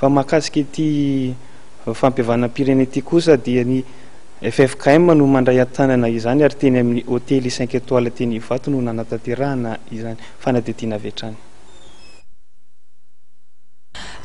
fa mahakasika ity fampiavanam-pirenena ity kosa dia ny FFKM no mandray antanana izany ary teny amin'ny hôtely 5 étoiles teny Ivato no nanatanterahana izany fanadihadiana avy hatrany.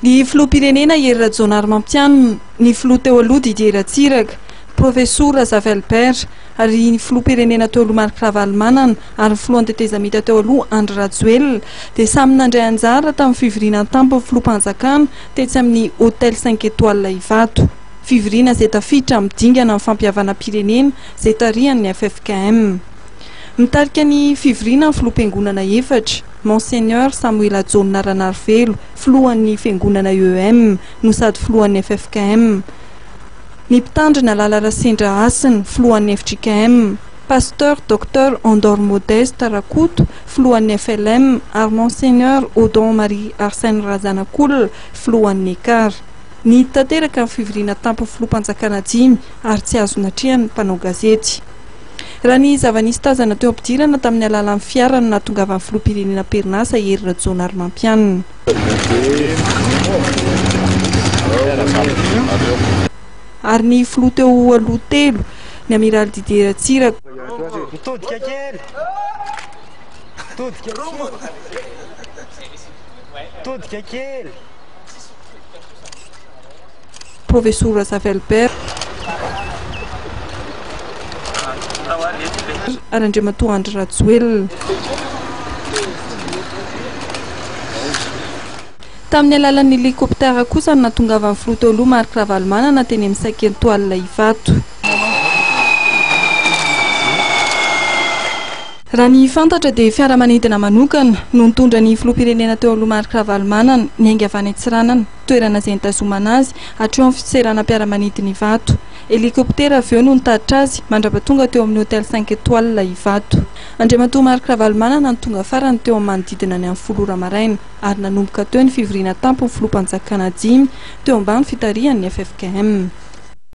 Ny filoham-pirenena Hery Rajaonarimampianina, ny filoha teo aloha Didier Ratsiraka, Profesora Zavelbert ary ny filoham-pirenena teo aloha Marc Ravalomanana ary ny filohan'ny tetezamita teo aloha Andry Rajoelina dia samy nandray anjara tamin'ny fivoriana tampony filoham-panjakana tetsy amin'ny hôtel 5 étoiles Ivato. Fivoriana izay tafiditra midingana amin'ny fampiavana-pirenena izay tarihan'ny FFKM. Mitarika ny fivoriana ny filoham-piangonana efatra, Monseigneur Samuel Ajoona Ranarivelo, filohan'ny fiangonana EEM no sady filohan'ny FFKM. Ny mpitandrina Lalala Sendra Asina, filohan'ny FJKM, Pasteur Dr Andor Modeste Rakoto, filohan'ny FLM ary Monseigneur Odon Marie Arsène Razanak'olona, filohan'ny ECAR. Ny tanteraka ny fivoriana tampony filoham-panjakana 5 ary tsy azo natrehany mpanao gazety. Raha ny zava-nisy tazana teo ampidirana tamin'ny alalan'ny fiara no nahatongavan'ny filoham-pirenena Perinasa Hery Rajaonarimampianina. Ary ny filoha teo aloha telo, ny Amiral Didier Ratsiraka, Profesora Zavelbert ary Andriamatoa Andry Rajoelina. Tamin'ny alalan'ny hélicoptère kosa no nahatongavan'ny filoha teo aloha Marc Ravalomanana teny amin'ny 5 étoiles Ivato. Raha ny fantatra dia fiaramanidina manokana no nitondra ny filoham-pirenena teo aloha Marc Ravalomanana niainga avy any Antsiranana, toerana izay nitazomana azy hatreo amin'ny fiserana mpiaramanidina Ivato. Hélicoptère avy eo no nitatitra azy mandrapatonga teo amin'ny hôtel 5 étoiles Ivato. Andriamatoa Marc Ravalomanana no tonga farany teo amin'ny manodidina ny 10 maraina ary nanomboka teo ny fivoriana tampony filoham-panjakana 5 teo ambany fitarihan'ny FFKM.